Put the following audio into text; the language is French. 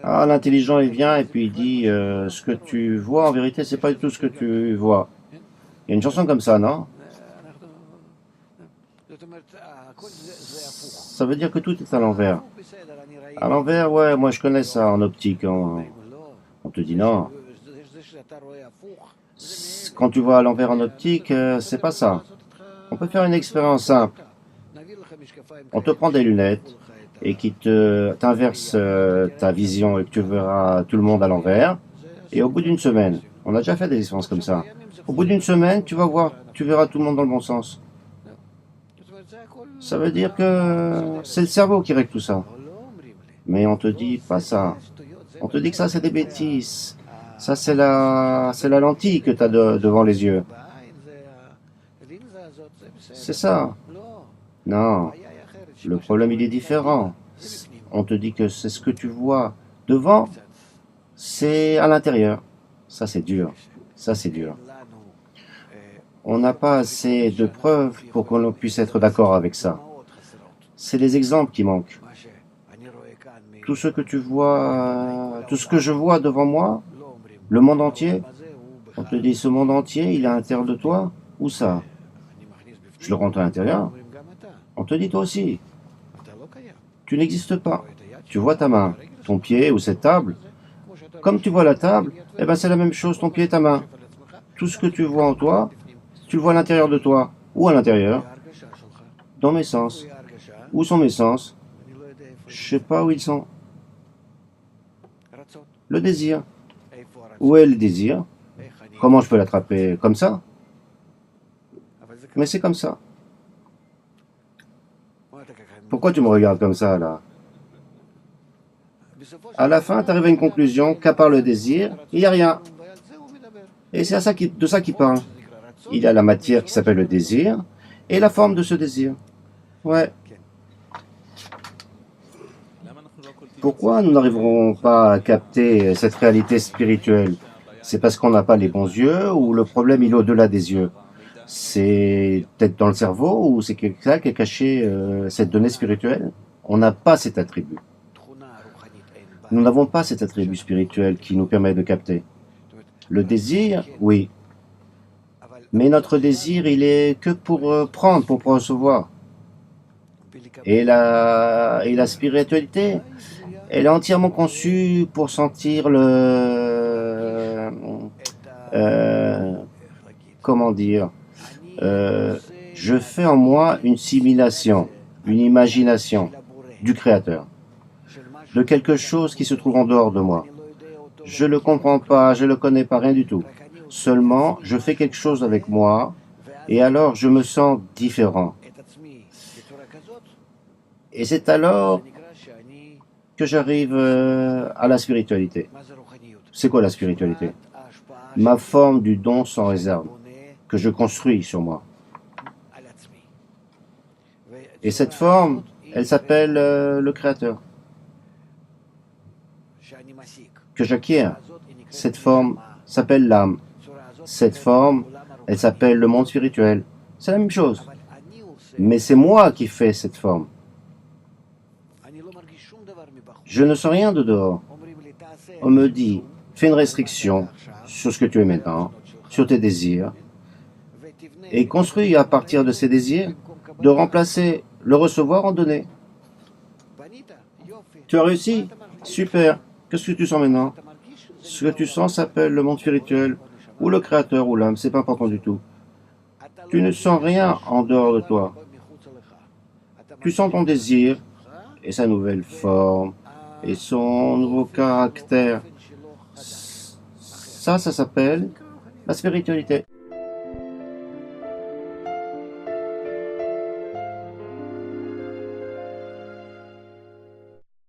Ah, l'intelligent, il vient et puis il dit ce que tu vois, en vérité, c'est pas du tout ce que tu vois. Il y a une chanson comme ça, non? Ça veut dire que tout est à l'envers. À l'envers, ouais, moi je connais ça en optique. On te dit non. Quand tu vois à l'envers en optique, c'est pas ça. On peut faire une expérience simple. On te prend des lunettes et qui t'inverse ta vision et que tu verras tout le monde à l'envers. Et au bout d'une semaine, on a déjà fait des expériences comme ça. Au bout d'une semaine, tu vas voir, tu verras tout le monde dans le bon sens. Ça veut dire que c'est le cerveau qui règle tout ça. Mais on te dit pas ça. On te dit que ça, c'est des bêtises. Ça, c'est la lentille que tu as devant les yeux. C'est ça. Non, le problème, il est différent. On te dit que c'est ce que tu vois devant, c'est à l'intérieur. Ça, c'est dur. Ça, c'est dur. On n'a pas assez de preuves pour qu'on puisse être d'accord avec ça. C'est les exemples qui manquent. Tout ce que tu vois, tout ce que je vois devant moi, le monde entier, on te dit ce monde entier, il est à l'intérieur de toi. Où ça? Je le rentre à l'intérieur. On te dit toi aussi. Tu n'existes pas. Tu vois ta main, ton pied ou cette table. Comme tu vois la table, eh ben c'est la même chose, ton pied et ta main. Tout ce que tu vois en toi, tu le vois à l'intérieur de toi. Ou à l'intérieur. Dans mes sens. Où sont mes sens? Je sais pas où ils sont. Le désir. Où est le désir? Comment je peux l'attraper? Comme ça? Mais c'est comme ça. Pourquoi tu me regardes comme ça, là? À la fin, tu arrives à une conclusion qu'à part le désir, il n'y a rien. Et c'est de ça qu'il parle. Il y a la matière qui s'appelle le désir, et la forme de ce désir. Ouais. Pourquoi nous n'arriverons pas à capter cette réalité spirituelle? C'est parce qu'on n'a pas les bons yeux, ou le problème il est au-delà des yeux? C'est peut-être dans le cerveau, ou c'est quelqu'un qui a caché cette donnée spirituelle? On n'a pas cet attribut. Nous n'avons pas cet attribut spirituel qui nous permet de capter. Le désir, oui. Mais notre désir, il est que pour prendre, pour recevoir. Et la spiritualité, elle est entièrement conçue pour sentir euh, comment dire, je fais en moi une simulation, une imagination du Créateur, de quelque chose qui se trouve en dehors de moi. Je ne le comprends pas, je ne le connais pas, rien du tout. Seulement, je fais quelque chose avec moi, et alors je me sens différent. Et c'est alors que j'arrive à la spiritualité. C'est quoi la spiritualité? Ma forme du don sans réserve, que je construis sur moi. Et cette forme, elle s'appelle le Créateur, que j'acquiers. Cette forme s'appelle l'âme. Cette forme, elle s'appelle le monde spirituel. C'est la même chose. Mais c'est moi qui fais cette forme. Je ne sens rien de dehors. On me dit, fais une restriction sur ce que tu es maintenant, sur tes désirs, et construis à partir de ces désirs de remplacer le recevoir en donner. Tu as réussi? Super. Qu'est-ce que tu sens maintenant? Ce que tu sens s'appelle le monde spirituel, ou le créateur, ou l'âme, c'est pas important du tout. Tu ne sens rien en dehors de toi. Tu sens ton désir, et sa nouvelle forme, et son nouveau caractère. Ça s'appelle la spiritualité.